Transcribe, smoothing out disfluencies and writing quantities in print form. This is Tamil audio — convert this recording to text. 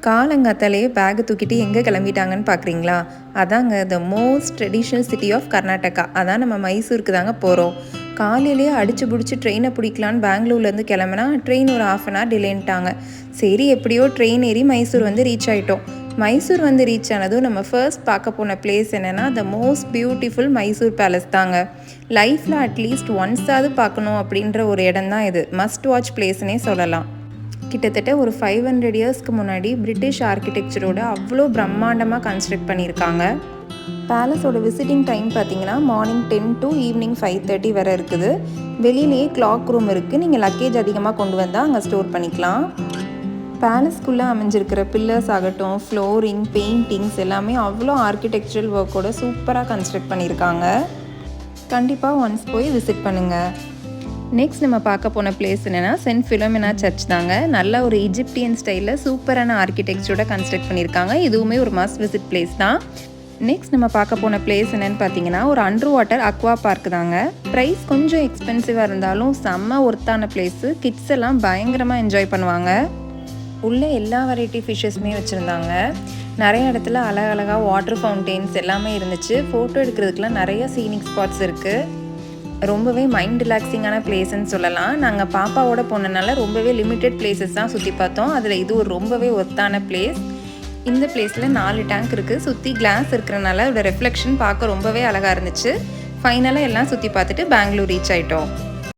காலங்காத்தாலேயே பேக் தூக்கிட்டு எங்கே கிளம்பிட்டாங்கன்னு பார்க்குறீங்களா? அதாங்க the most traditional city of Karnataka. அதான் நம்ம மைசூருக்கு தாங்க போகிறோம். காலையிலேயே அடிச்சு பிடிச்சி ட்ரெயினை பிடிக்கலான்னு பெங்களூர்லேருந்து கிளம்புனா ட்ரெயின் ஒரு 1/2 அன் ஹவர் டிலேன்ட்டாங்க. சரி எப்படியோ ட்ரெயின் ஏறி மைசூர் வந்து ரீச் ஆகிட்டோம். மைசூர் வந்து ரீச் ஆனதும் நம்ம ஃபர்ஸ்ட் பார்க்க போன பிளேஸ் என்னென்னா the most beautiful Mysore palace தாங்க. லைஃப்பில் அட்லீஸ்ட் ஒன்ஸாவது பார்க்கணும் அப்படின்ற ஒரு இடம் தான் இது. மஸ்ட் வாட்ச் பிளேஸ்னே சொல்லலாம். கிட்டத்தட்ட ஒரு 500 இயர்ஸ்க்கு முன்னாடி பிரிட்டிஷ் ஆர்கிடெக்சரோட அவ்வளோ பிரம்மாண்டமாக கன்ஸ்ட்ரக்ட் பண்ணியிருக்காங்க. பேலஸோட விசிட்டிங் டைம் பார்த்தீங்கன்னா மார்னிங் 10 to ஈவினிங் 5:30 வரை இருக்குது. வெளியிலேயே கிளாக் ரூம் இருக்குது. நீங்கள் லக்கேஜ் அதிகமாக கொண்டு வந்தால் அங்கே ஸ்டோர் பண்ணிக்கலாம். பேலஸ்குள்ளே அமைஞ்சிருக்கிற பில்லர்ஸ் ஆகட்டும், ஃப்ளோரிங், பெயிண்டிங்ஸ் எல்லாமே அவ்வளோ ஆர்கிடெக்சரல் ஒர்க்கோட சூப்பராக கன்ஸ்ட்ரக்ட் பண்ணியிருக்காங்க. கண்டிப்பாக ஒன்ஸ் போய் விசிட் பண்ணுங்கள். நெக்ஸ்ட் நம்ம பார்க்க போன பிளேஸ் என்னென்னா சென்ட் ஃபிலோமினா சர்ச் தாங்க. நல்ல ஒரு இஜிப்டியன் ஸ்டைலில் சூப்பரான ஆர்கிடெக்சரோட கன்ஸ்ட்ரக்ட் பண்ணியிருக்காங்க. இதுவுமே ஒரு மஸ்ட் விசிட் பிளேஸ் தான். நெக்ஸ்ட் நம்ம பார்க்க போன பிளேஸ் என்னென்னு பார்த்தீங்கன்னா ஒரு அண்டர் வாட்டர் அக்வா பார்க் தாங்க. ப்ரைஸ் கொஞ்சம் எக்ஸ்பென்சிவாக இருந்தாலும் செம்ம ஒர்த்தான பிளேஸு. கிட்ஸ் எல்லாம் பயங்கரமாக என்ஜாய் பண்ணுவாங்க. உள்ளே எல்லா வெரைட்டி ஃபிஷ்ஷஸுமே வச்சுருந்தாங்க. நிறைய இடத்துல அழகழகாக வாட்டர் ஃபவுண்டெயின்ஸ் எல்லாமே இருந்துச்சு. ஃபோட்டோ எடுக்கிறதுக்குலாம் நிறைய சீனிக் ஸ்பாட்ஸ் இருக்குது. ரொம்பவே மைண்ட் ரிலாக்ஸிங்கான பிளேஸ்ன்னு சொல்லலாம். நாங்கள் பாப்பாவோட போனனால ரொம்பவே லிமிட்டட் பிளேசஸ் தான் சுற்றி பார்த்தோம். அதில் இது ஒரு ரொம்பவே ஒர்த்தான பிளேஸ். இந்த பிளேஸில் 4 டேங்க் இருக்குது. சுற்றி கிளாஸ் இருக்கிறனால அதோட ரெஃப்ளெக்ஷன் பார்க்க ரொம்பவே அழகாக இருந்துச்சு. ஃபைனலாக எல்லாம் சுற்றி பார்த்துட்டு பெங்களூர் ரீச் ஆகிட்டோம்.